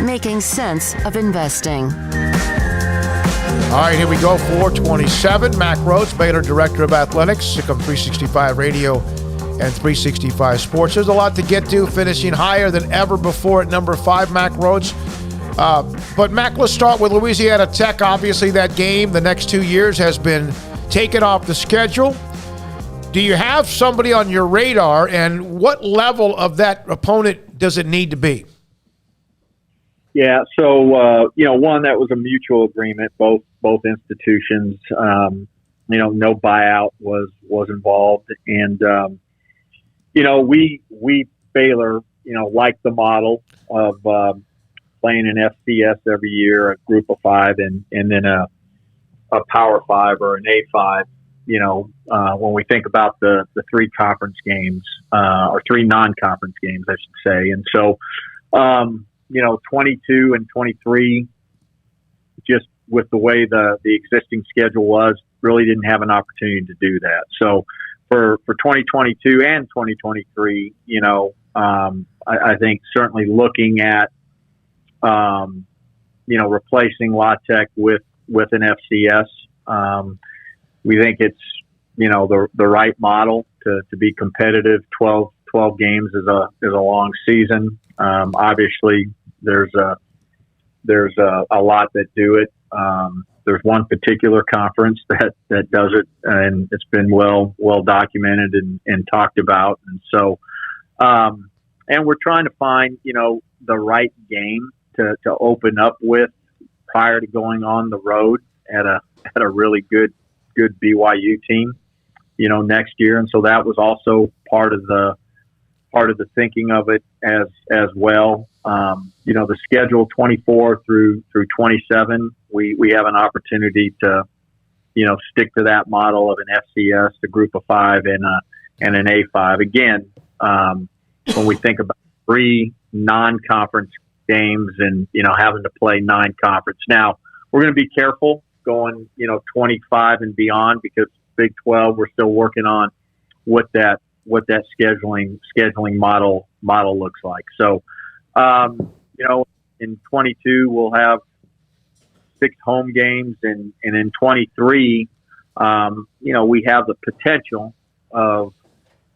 making sense of investing. All right, here we go. 427. Mack Rhoades, Baylor Director of Athletics, SicEm 365 Radio and 365 Sports. There's a lot to get to, finishing higher than ever before at number 5, Mack Rhoades. But, Mack, let's start with Louisiana Tech. Obviously, that game the next 2 years has been taken off the schedule. Do you have somebody on your radar, and what level of that opponent does it need to be? Yeah, so, one, that was a mutual agreement, both institutions. No buyout was involved. And, we Baylor, like the model of playing an FCS every year, a group of 5, and then a Power 5 or an A5. When we think about the 3 conference games, or 3 non-conference games, I should say. And so, 22 and 23, just with the way the existing schedule was, really didn't have an opportunity to do that. So for 2022 and 2023, I think certainly looking at, replacing La Tech with an FCS, we think it's, the right model to be competitive. 12 games is a long season. Obviously there's a lot that do it. There's one particular conference that does it, and it's been well documented and talked about. And so, and we're trying to find, the right game to open up with prior to going on the road at a really good BYU team, next year. And so that was also part of the thinking of it as well. The schedule 24 through 27, we have an opportunity to, stick to that model of an FCS, a group of 5 and an A5. Again, when we think about 3 non-conference games and, having to play 9 conference. Now, we're going to be careful going, 25 and beyond, because Big 12, we're still working on what that scheduling model looks like. So, in 22 we'll have 6 home games, and in 23, we have the potential of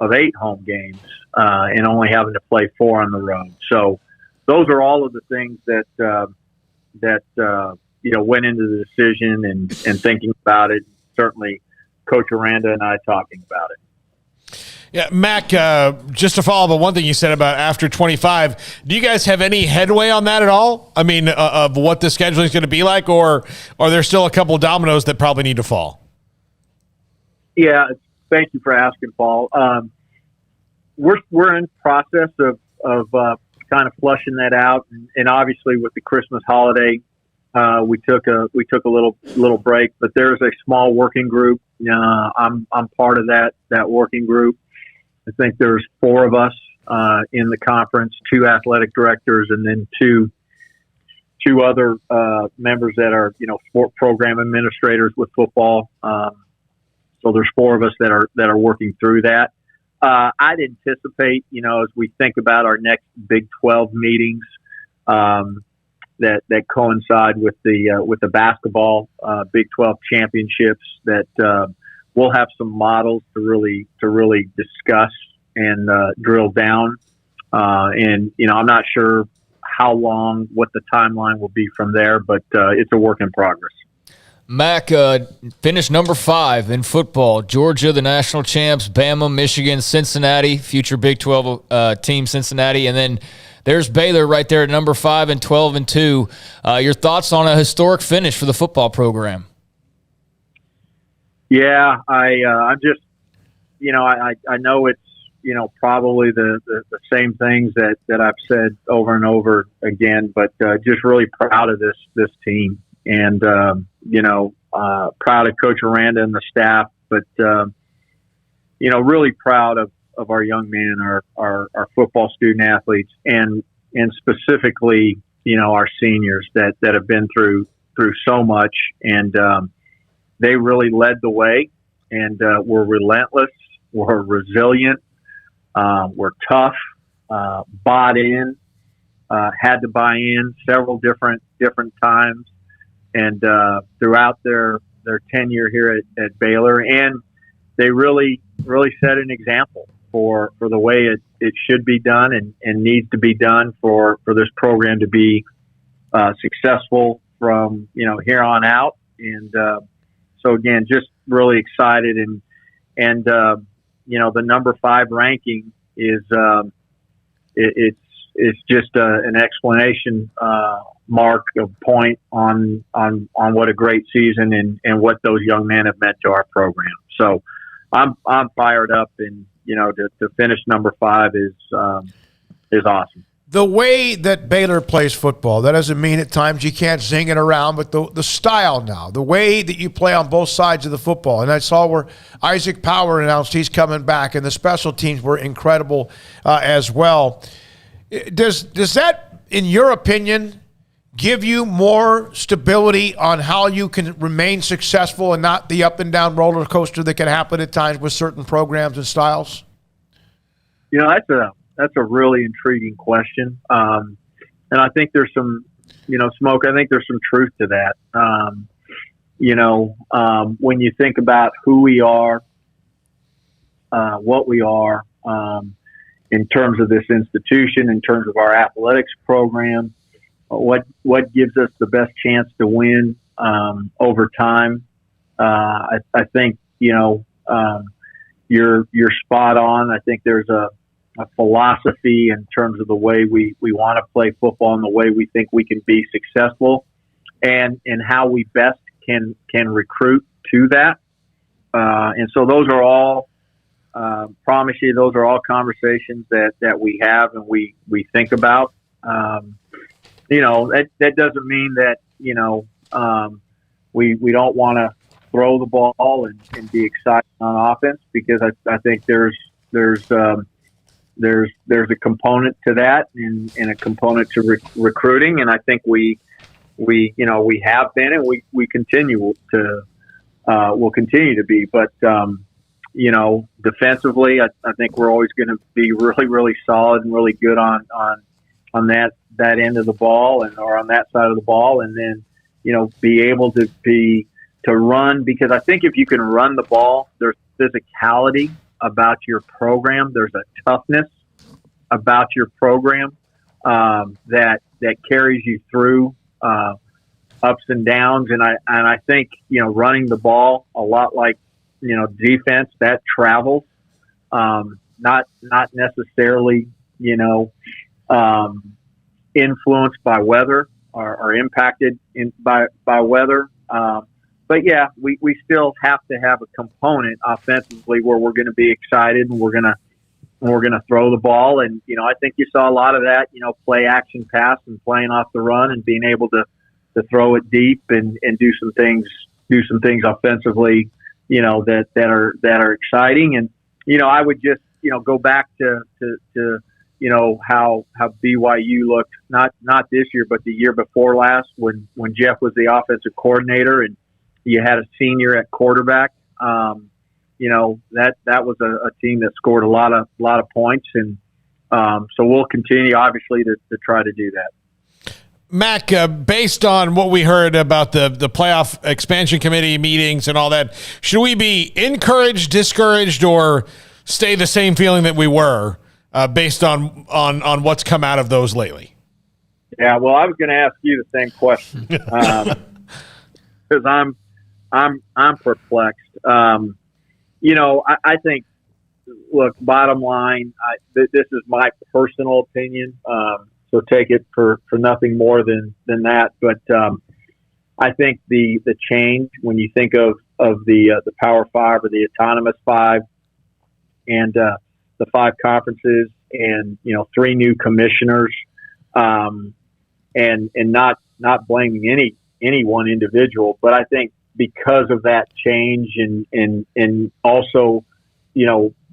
8 home games, and only having to play 4 on the road. So those are all of the things that went into the decision and thinking about it. Certainly Coach Aranda and I talking about it. Yeah, Mack, just to follow up on one thing you said about after 25, do you guys have any headway on that at all? I mean, of what the scheduling is going to be like, or are there still a couple of dominoes that probably need to fall? Yeah, thank you for asking, Paul. We're in the process of kind of flushing that out, and obviously with the Christmas holiday, we took a little break. But there's a small working group. I'm part of that working group. I think there's 4 of us in the conference, 2 athletic directors, and then two other members that are sport program administrators with football. So there's 4 of us that are working through that. I'd anticipate, as we think about our next Big 12 meetings, that coincide with the basketball Big 12 championships, that we'll have some models to really discuss and drill down. And I'm not sure how long, what the timeline will be from there, but it's a work in progress. Mack finished number 5 in football. Georgia, the national champs, Bama, Michigan, Cincinnati, future Big 12 team Cincinnati, and then there's Baylor right there at number 5 and 12-2. Your thoughts on a historic finish for the football program? Yeah, I'm just, I know it's, probably the same things that I've said over and over again, but just really proud of this team, and proud of Coach Aranda and the staff, but really proud of our young men, our football student athletes, and specifically, our seniors that have been through so much, and they really led the way, and were relentless, were resilient, were tough, bought in, had to buy in several different times, and throughout their tenure here at Baylor, and they really set an example for the way it should be done and needs to be done for this program to be successful from here on out. And so again, just really excited, and the number 5 ranking is it's just an explanation mark of point on what a great season and what those young men have meant to our program. So I'm fired up, and to finish number 5 is awesome. The way that Baylor plays football, that doesn't mean at times you can't zing it around, but the style now, the way that you play on both sides of the football, and I saw where Isaac Power announced he's coming back, and the special teams were incredible as well. Does that, in your opinion, give you more stability on how you can remain successful and not the up and down roller coaster that can happen at times with certain programs and styles? That's a really intriguing question. And I think there's some, Smoak, I think there's some truth to that. When you think about who we are, what we are, in terms of this institution, in terms of our athletics program, what gives us the best chance to win over time. I think you're spot on. I think there's a philosophy in terms of the way we want to play football and the way we think we can be successful, and how we best can recruit to that. And so those are all, promise you, those are all conversations that we have and we think about. That doesn't mean that, we don't want to throw the ball and be excited on offense, because I think there's a component to that and a component to recruiting. And I think we have been, and we continue to, will continue to be, but, defensively, I think we're always going to be really, really solid and really good on that end of the ball or on that side of the ball. And then, be able to run, because I think if you can run the ball, there's physicality about your program. There's a toughness about your program, that carries you through, ups and downs. And I think, running the ball a lot like, defense, that travels, not necessarily, influenced by weather or impacted by weather. But yeah, we still have to have a component offensively where we're going to be excited and we're going to throw the ball. And, I think you saw a lot of that, play action pass and playing off the run and being able to throw it deep and do some things offensively, that are exciting. And, I would just, go back to how BYU looked, not this year, but the year before last, when Jeff was the offensive coordinator and you had a senior at quarterback. That was a team that scored a lot of points. And, so we'll continue obviously to try to do that. Mack, based on what we heard about the playoff expansion committee meetings and all that, should we be encouraged, discouraged, or stay the same feeling that we were, based on what's come out of those lately? Yeah, well, I was going to ask you the same question, because I'm perplexed. I think, look, bottom line, this is my personal opinion. So take it for nothing more than that. But I think the change, when you think of the Power Five or the Autonomous Five, and the 5 conferences, and 3 new commissioners, and not blaming any one individual, but I think because of that change and also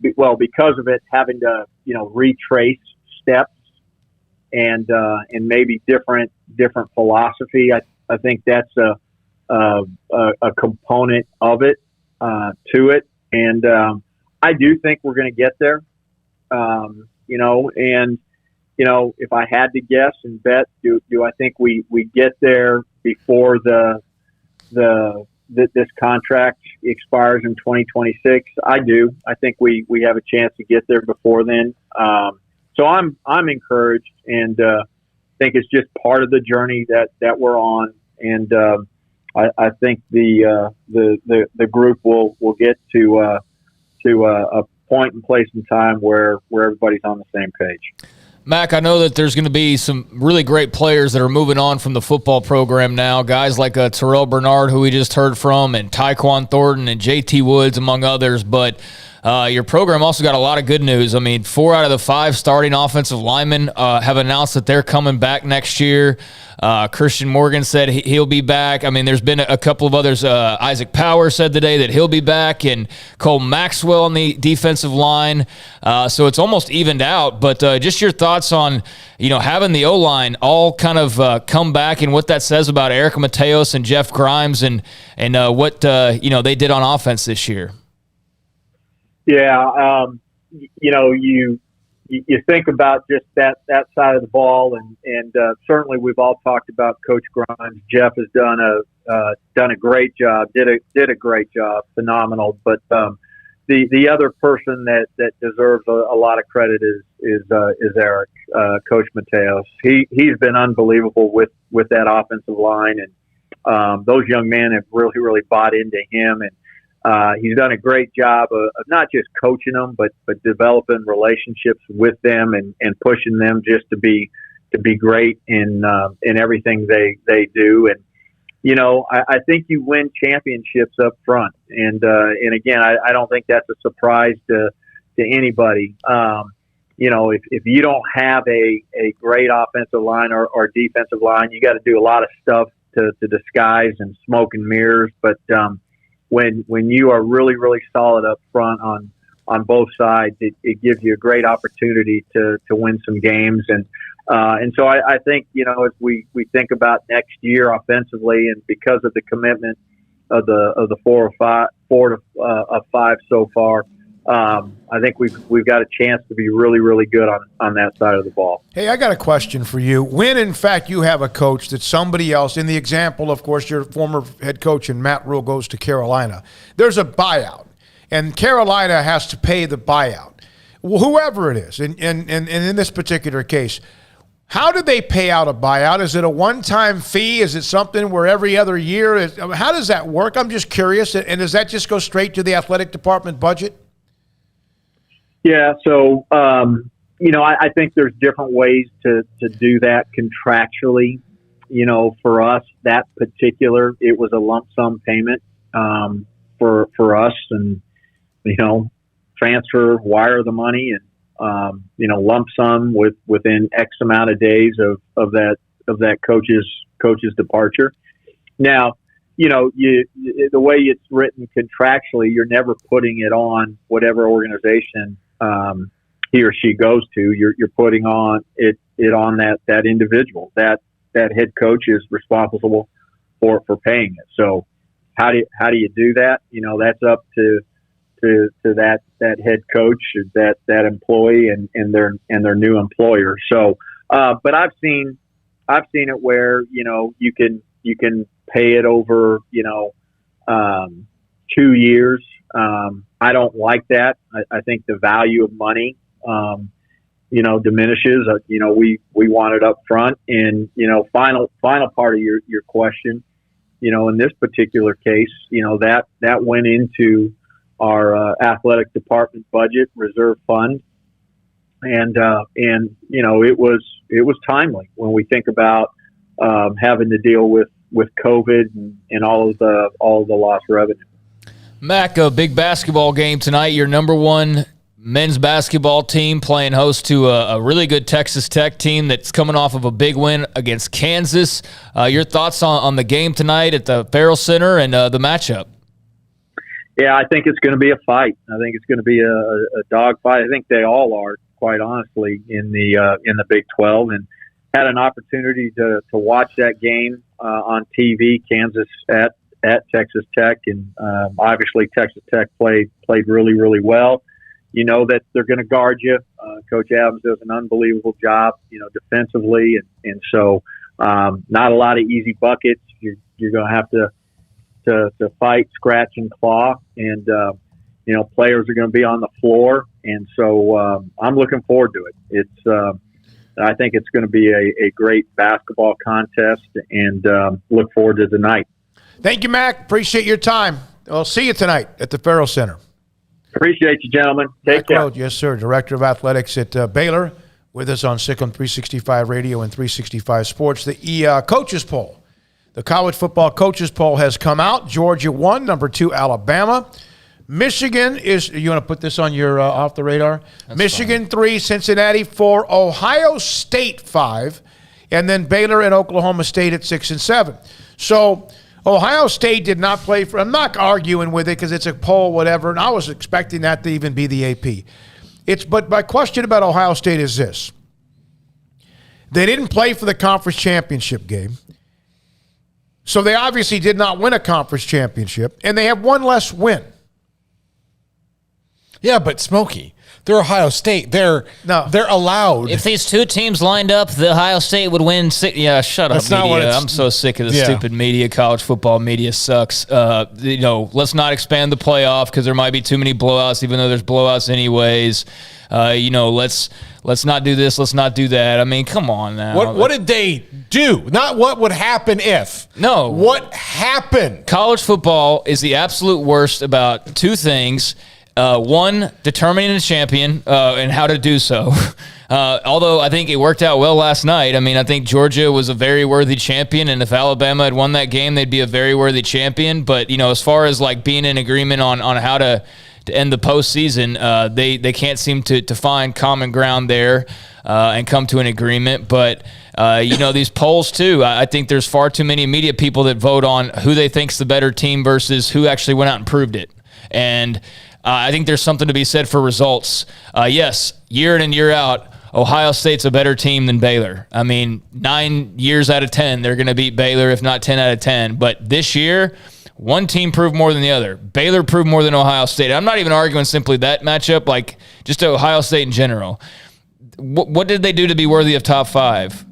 because of it having to retrace steps and maybe different philosophy, I think that's a component of it, to it. And I do think we're going to get there, and if I had to guess and bet, do I think we get there before this contract expires in 2026? I do. I think we have a chance to get there before then. So I'm encouraged, and think it's just part of the journey that we're on. And I think the group will get to a point and place in time where everybody's on the same page. Mack, I know that there's going to be some really great players that are moving on from the football program now. Guys like Terrell Bernard, who we just heard from, and Tyquan Thornton and JT Woods, among others. But your program also got a lot of good news. I mean, 4 out of the 5 starting offensive linemen have announced that they're coming back next year. Christian Morgan said he'll be back. I mean, there's been a couple of others. Isaac Power said today that he'll be back, and Cole Maxwell on the defensive line. So it's almost evened out. But just your thoughts on, having the O-line all kind of come back, and what that says about Eric Mateos and Jeff Grimes and what they did on offense this year. Yeah, you think about just that side of the ball, and certainly we've all talked about Coach Grimes. Jeff has done a great job, did a great job, phenomenal. But the other person that deserves a lot of credit is Eric, Coach Mateos. He's been unbelievable with that offensive line, and those young men have really bought into him, and he's done a great job of not just coaching them, but developing relationships with them and pushing them just to be great in everything they do. And I think you win championships up front. And again, I don't think that's a surprise to anybody. If you don't have a great offensive line or defensive line, you got to do a lot of stuff to disguise and smoke and mirrors. But when you are really solid up front on both sides, it gives you a great opportunity to win some games. And so I think, as we think about next year offensively, and because of the commitment of the 4 of 5 so far, I think we've got a chance to be really good on that side of the ball. Hey, I got a question for you. When, in fact, you have a coach that somebody else, in the example, of course, your former head coach and Matt Rule goes to Carolina, there's a buyout, and Carolina has to pay the buyout, whoever it is. And in this particular case, how do they pay out a buyout? Is it a one-time fee? Is it something where every other year? How does that work? I'm just curious. And does that just go straight to the athletic department budget? Yeah, so I think there's different ways to do that contractually. For us, that particular, it was a lump sum payment for us, and transfer, wire the money, and lump sum within X amount of days of that coach's departure. Now, the way it's written contractually, you're never putting it on whatever organization he or she goes to. You're putting on it on that individual. That head coach is responsible for paying it. So how do you do that? That's up to that head coach, that employee, and their new employer. So, but I've seen it where you can pay it over 2 years. I don't like that. I think the value of money, diminishes. We want it up front. And final part of your question, in this particular case, that went into our athletic department budget reserve fund, and it was timely when we think about having to deal with COVID and all of the lost revenue. Mack, a big basketball game tonight. Your number one men's basketball team playing host to a really good Texas Tech team that's coming off of a big win against Kansas. Your thoughts on the game tonight at the Farrell Center and the matchup? Yeah, I think it's going to be a fight. I think it's going to be a dog fight. I think they all are, quite honestly, in the Big 12, and had an opportunity to watch that game on TV. Kansas at Texas Tech, and obviously Texas Tech played really well. you know that they're going to guard you. Coach Adams does an unbelievable job, defensively, and so not a lot of easy buckets. You're going to have to fight, scratch, and claw, and players are going to be on the floor, and so I'm looking forward to it. I think it's going to be a great basketball contest, and look forward to tonight. Thank you, Mack. Appreciate your time. I'll see you tonight at the Farrell Center. Appreciate you, gentlemen. Take Mack care. Rhoades, yes, sir. Director of Athletics at Baylor, with us on Sick on 365 Radio and 365 Sports. The coaches poll, the college football coaches poll has come out. Georgia 1, number 2, Alabama. Michigan is, you want to put this on your off the radar? That's Michigan fine. 3, Cincinnati 4, Ohio State 5, and then Baylor and Oklahoma State at 6 and 7. So Ohio State did not play for, I'm not arguing with it because it's a poll, whatever, and I was expecting that to even be the AP. But my question about Ohio State is this. They didn't play for the conference championship game, so they obviously did not win a conference championship, and they have one less win. Yeah, but Smokey, they're Ohio State. They're allowed. If these two teams lined up, the Ohio State would win. Yeah, shut That's up, not what media. it's- I'm so sick of the Yeah. stupid media. College football media sucks. Let's not expand the playoff because there might be too many blowouts, even though there's blowouts anyways. Let's not do this. Let's not do that. I mean, come on now. What did they do? Not what would happen if. No. What happened? College football is the absolute worst about two things. One, determining a champion and how to do so. Although I think it worked out well last night. I mean, I think Georgia was a very worthy champion, and if Alabama had won that game, they'd be a very worthy champion. But, as far as like being in agreement on how to end the postseason, they can't seem to find common ground there and come to an agreement. But, these polls, too, I think there's far too many media people that vote on who they think's the better team versus who actually went out and proved it. And I think there's something to be said for results. Yes, year in and year out, Ohio State's a better team than Baylor. I mean, 9 years out of 10, they're going to beat Baylor, if not 10 out of 10. But this year, one team proved more than the other. Baylor proved more than Ohio State. I'm not even arguing simply that matchup, like just Ohio State in general. What did they do to be worthy of top 5?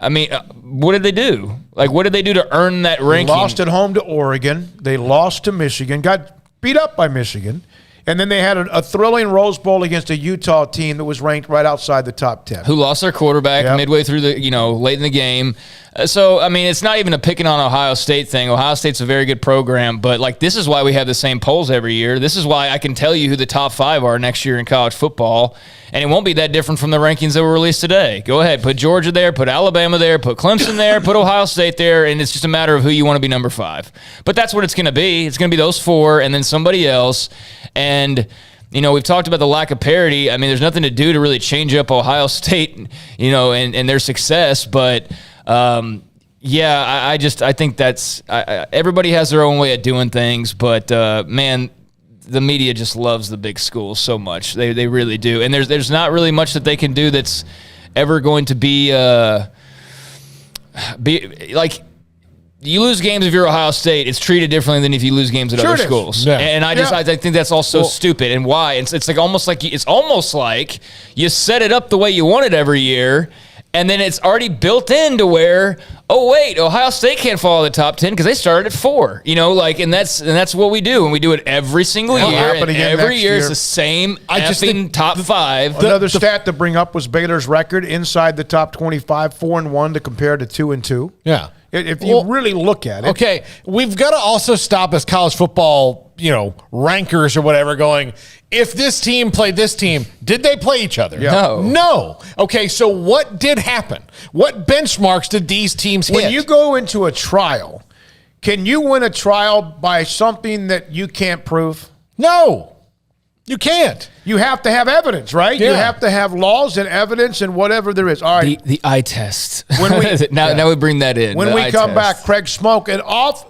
I mean, what did they do? Like, what did they do to earn that ranking? They lost at home to Oregon. They lost to Michigan, got beat up by Michigan. And then they had a thrilling Rose Bowl against a Utah team that was ranked right outside the top 10. Who lost their quarterback midway through late in the game. So, I mean, it's not even a picking on Ohio State thing. Ohio State's a very good program, but, this is why we have the same polls every year. This is why I can tell you who the top 5 are next year in college football, and it won't be that different from the rankings that were released today. Go ahead, put Georgia there, put Alabama there, put Clemson there, put Ohio State there, and it's just a matter of who you want to be number 5. But that's what it's going to be. It's going to be those 4 and then somebody else, and we've talked about the lack of parity. I mean, there's nothing to do to really change up Ohio State, and their success. But, I think that's everybody has their own way of doing things. But, man, the media just loves the big schools so much. They really do. And there's not really much that they can do that's ever going to be like – you lose games if you're Ohio State, it's treated differently than if you lose games at other schools. Yeah. And I think that's also stupid. And why? It's almost like you set it up the way you want it every year, and then it's already built into where, oh wait, Ohio State can't follow the top 10 because they started at 4. And that's what we do, and we do it every single year. And every year it's the same. I just think top 5. Another stat to bring up was Baylor's record inside the top 25, 4-1 to compare to 2-2. Yeah. If you really look at it. Okay, we've got to also stop as college football, rankers or whatever going, if this team played this team, did they play each other? Yeah. No. Okay, so what did happen? What benchmarks did these teams hit? When you go into a trial, can you win a trial by something that you can't prove? No. You can't. You have to have evidence, right? Yeah. You have to have laws and evidence and whatever there is. All right. The eye test. When we now we bring that in. When we come back, Craig Smoak, and off